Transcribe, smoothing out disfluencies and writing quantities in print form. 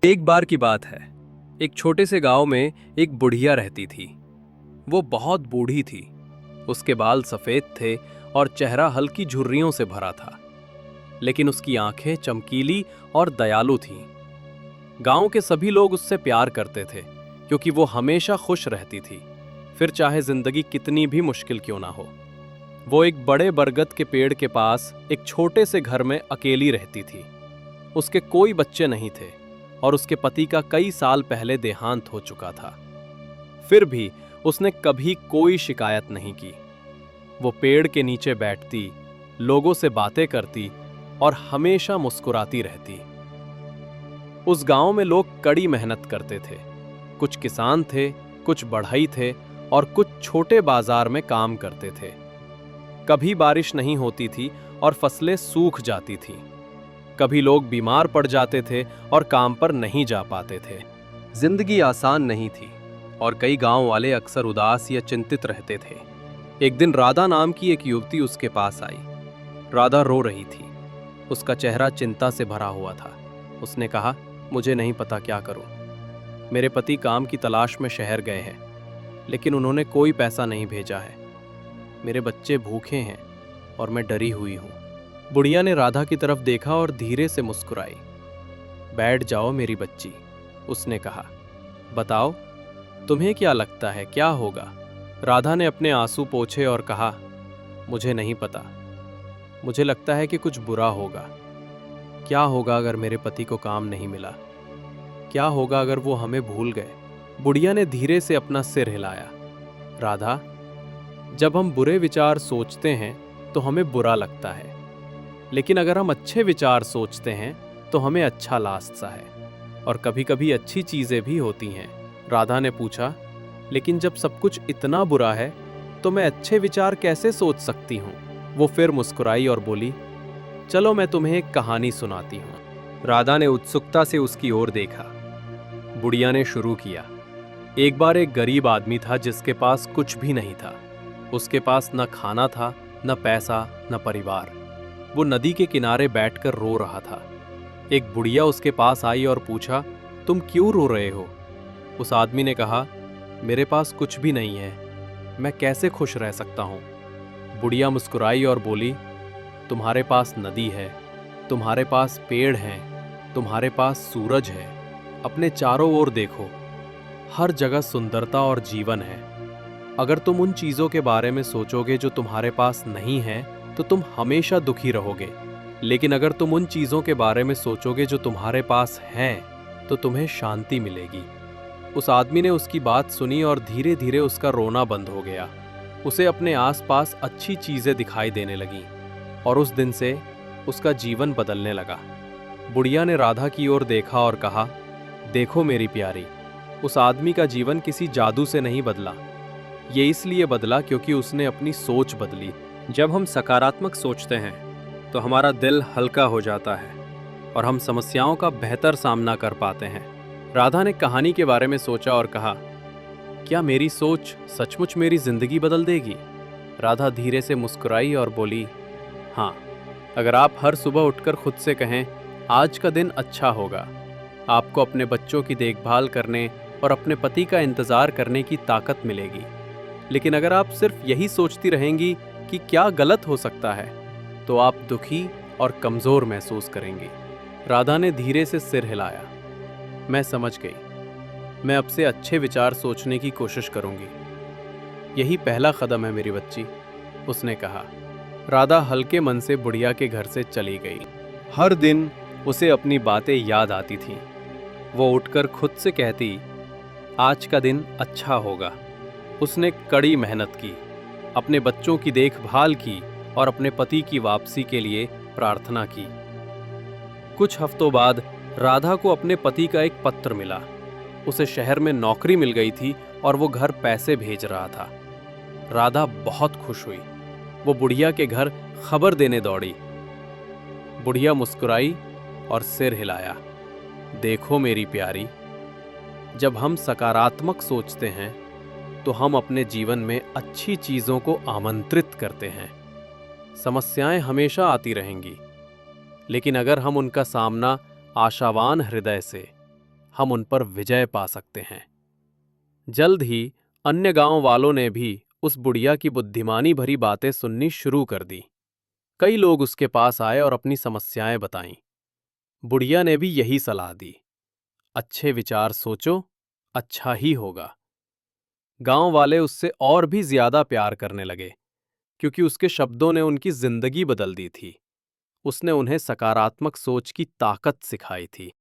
एक बार की बात है। एक छोटे से गांव में एक बुढ़िया रहती थी। वो बहुत बूढ़ी थी। उसके बाल सफेद थे और चेहरा हल्की झुर्रियों से भरा था, लेकिन उसकी आंखें चमकीली और दयालु थीं। गांव के सभी लोग उससे प्यार करते थे क्योंकि वो हमेशा खुश रहती थी, फिर चाहे जिंदगी कितनी भी मुश्किल क्यों ना हो। वो एक बड़े बरगद के पेड़ के पास एक छोटे से घर में अकेली रहती थी। उसके कोई बच्चे नहीं थे और उसके पति का कई साल पहले देहांत हो चुका था। फिर भी उसने कभी कोई शिकायत नहीं की। वो पेड़ के नीचे बैठती, लोगों से बातें करती और हमेशा मुस्कुराती रहती। उस गांव में लोग कड़ी मेहनत करते थे। कुछ किसान थे, कुछ बढ़ई थे और कुछ छोटे बाजार में काम करते थे। कभी बारिश नहीं होती थी और फसलें सूख जाती थीं। कभी लोग बीमार पड़ जाते थे और काम पर नहीं जा पाते थे। जिंदगी आसान नहीं थी और कई गांव वाले अक्सर उदास या चिंतित रहते थे। एक दिन राधा नाम की एक युवती उसके पास आई। राधा रो रही थी। उसका चेहरा चिंता से भरा हुआ था। उसने कहा, मुझे नहीं पता क्या करूं। मेरे पति काम की तलाश में शहर गए हैं, लेकिन उन्होंने कोई पैसा नहीं भेजा है। मेरे बच्चे भूखे हैं और मैं डरी हुई हूं। बुढ़िया ने राधा की तरफ देखा और धीरे से मुस्कुराई। बैठ जाओ मेरी बच्ची, उसने कहा। बताओ, तुम्हें क्या लगता है क्या होगा? राधा ने अपने आंसू पोंछे और कहा, मुझे नहीं पता। मुझे लगता है कि कुछ बुरा होगा। क्या होगा अगर मेरे पति को काम नहीं मिला? क्या होगा अगर वो हमें भूल गए? बुढ़िया ने धीरे से अपना सिर हिलाया। राधा, जब हम बुरे विचार सोचते हैं तो हमें बुरा लगता है, लेकिन अगर हम अच्छे विचार सोचते हैं तो हमें अच्छा लगता है। और कभी कभी अच्छी चीजें भी होती हैं। राधा ने पूछा, लेकिन जब सब कुछ इतना बुरा है तो मैं अच्छे विचार कैसे सोच सकती हूँ? वो फिर मुस्कुराई और बोली, चलो मैं तुम्हें एक कहानी सुनाती हूँ। राधा ने उत्सुकता से उसकी ओर देखा। बुढ़िया ने शुरू किया। एक बार एक गरीब आदमी था जिसके पास कुछ भी नहीं था। उसके पास न खाना था, न पैसा, न परिवार। वो नदी के किनारे बैठकर रो रहा था। एक बुढ़िया उसके पास आई और पूछा, तुम क्यों रो रहे हो? उस आदमी ने कहा, मेरे पास कुछ भी नहीं है, मैं कैसे खुश रह सकता हूँ? बुढ़िया मुस्कुराई और बोली, तुम्हारे पास नदी है, तुम्हारे पास पेड़ हैं, तुम्हारे पास सूरज है। अपने चारों ओर देखो, हर जगह सुंदरता और जीवन है। अगर तुम उन चीज़ों के बारे में सोचोगे जो तुम्हारे पास नहीं है तो तुम हमेशा दुखी रहोगे, लेकिन अगर तुम उन चीज़ों के बारे में सोचोगे जो तुम्हारे पास हैं तो तुम्हें शांति मिलेगी। उस आदमी ने उसकी बात सुनी और धीरे धीरे उसका रोना बंद हो गया। उसे अपने आसपास अच्छी चीज़ें दिखाई देने लगीं और उस दिन से उसका जीवन बदलने लगा। बुढ़िया ने राधा की ओर देखा और कहा, देखो मेरी प्यारी, उस आदमी का जीवन किसी जादू से नहीं बदला। ये इसलिए बदला क्योंकि उसने अपनी सोच बदली। जब हम सकारात्मक सोचते हैं तो हमारा दिल हल्का हो जाता है और हम समस्याओं का बेहतर सामना कर पाते हैं। राधा ने कहानी के बारे में सोचा और कहा, क्या मेरी सोच सचमुच मेरी जिंदगी बदल देगी? राधा धीरे से मुस्कुराई और बोली, हाँ, अगर आप हर सुबह उठकर खुद से कहें, आज का दिन अच्छा होगा, आपको अपने बच्चों की देखभाल करने और अपने पति का इंतजार करने की ताकत मिलेगी। लेकिन अगर आप सिर्फ यही सोचती रहेंगी कि क्या गलत हो सकता है, तो आप दुखी और कमजोर महसूस करेंगी। राधा ने धीरे से सिर हिलाया। मैं समझ गई। मैं अब से अच्छे विचार सोचने की कोशिश करूंगी। यही पहला कदम है मेरी बच्ची, उसने कहा। राधा हल्के मन से बुढ़िया के घर से चली गई। हर दिन उसे अपनी बातें याद आती थीं। वो उठकर खुद से कहती, आज का दिन अच्छा होगा। उसने कड़ी मेहनत की, अपने बच्चों की देखभाल की और अपने पति की वापसी के लिए प्रार्थना की। कुछ हफ्तों बाद राधा को अपने पति का एक पत्र मिला। उसे शहर में नौकरी मिल गई थी और वो घर पैसे भेज रहा था। राधा बहुत खुश हुई। वो बुढ़िया के घर खबर देने दौड़ी। बुढ़िया मुस्कुराई और सिर हिलाया। देखो मेरी प्यारी, जब हम सकारात्मक सोचते हैं तो हम अपने जीवन में अच्छी चीज़ों को आमंत्रित करते हैं। समस्याएं हमेशा आती रहेंगी, लेकिन अगर हम उनका सामना आशावान हृदय से, हम उन पर विजय पा सकते हैं। जल्द ही अन्य गांव वालों ने भी उस बुढ़िया की बुद्धिमानी भरी बातें सुननी शुरू कर दी। कई लोग उसके पास आए और अपनी समस्याएं बताईं। बुढ़िया ने भी यही सलाह दी, अच्छे विचार सोचो, अच्छा ही होगा। गांव वाले उससे और भी ज्यादा प्यार करने लगे, क्योंकि उसके शब्दों ने उनकी जिंदगी बदल दी थी। उसने उन्हें सकारात्मक सोच की ताकत सिखाई थी।